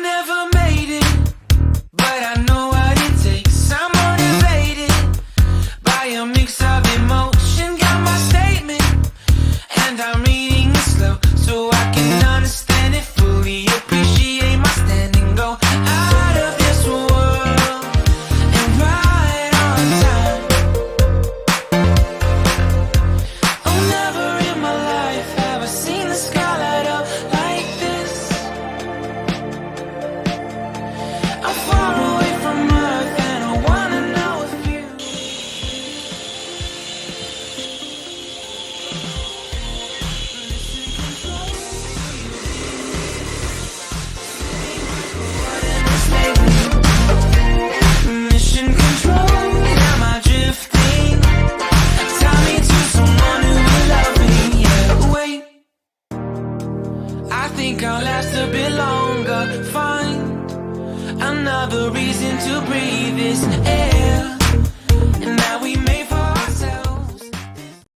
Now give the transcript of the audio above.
never made it, but I know what it takes. I'm motivated by a mix of emotion. Got my statement, and I'm reading it slow so I can understand it fully. Appreciate my standing, go out of this world and right on time. Oh, never in my life have I seen the sky light up like this. I'm far away from Earth and I wanna know if you. Mission control, am I drifting? Tie me to someone who will love me. Yeah, wait, I think I'll last a bit longer. Find another reason to breathe this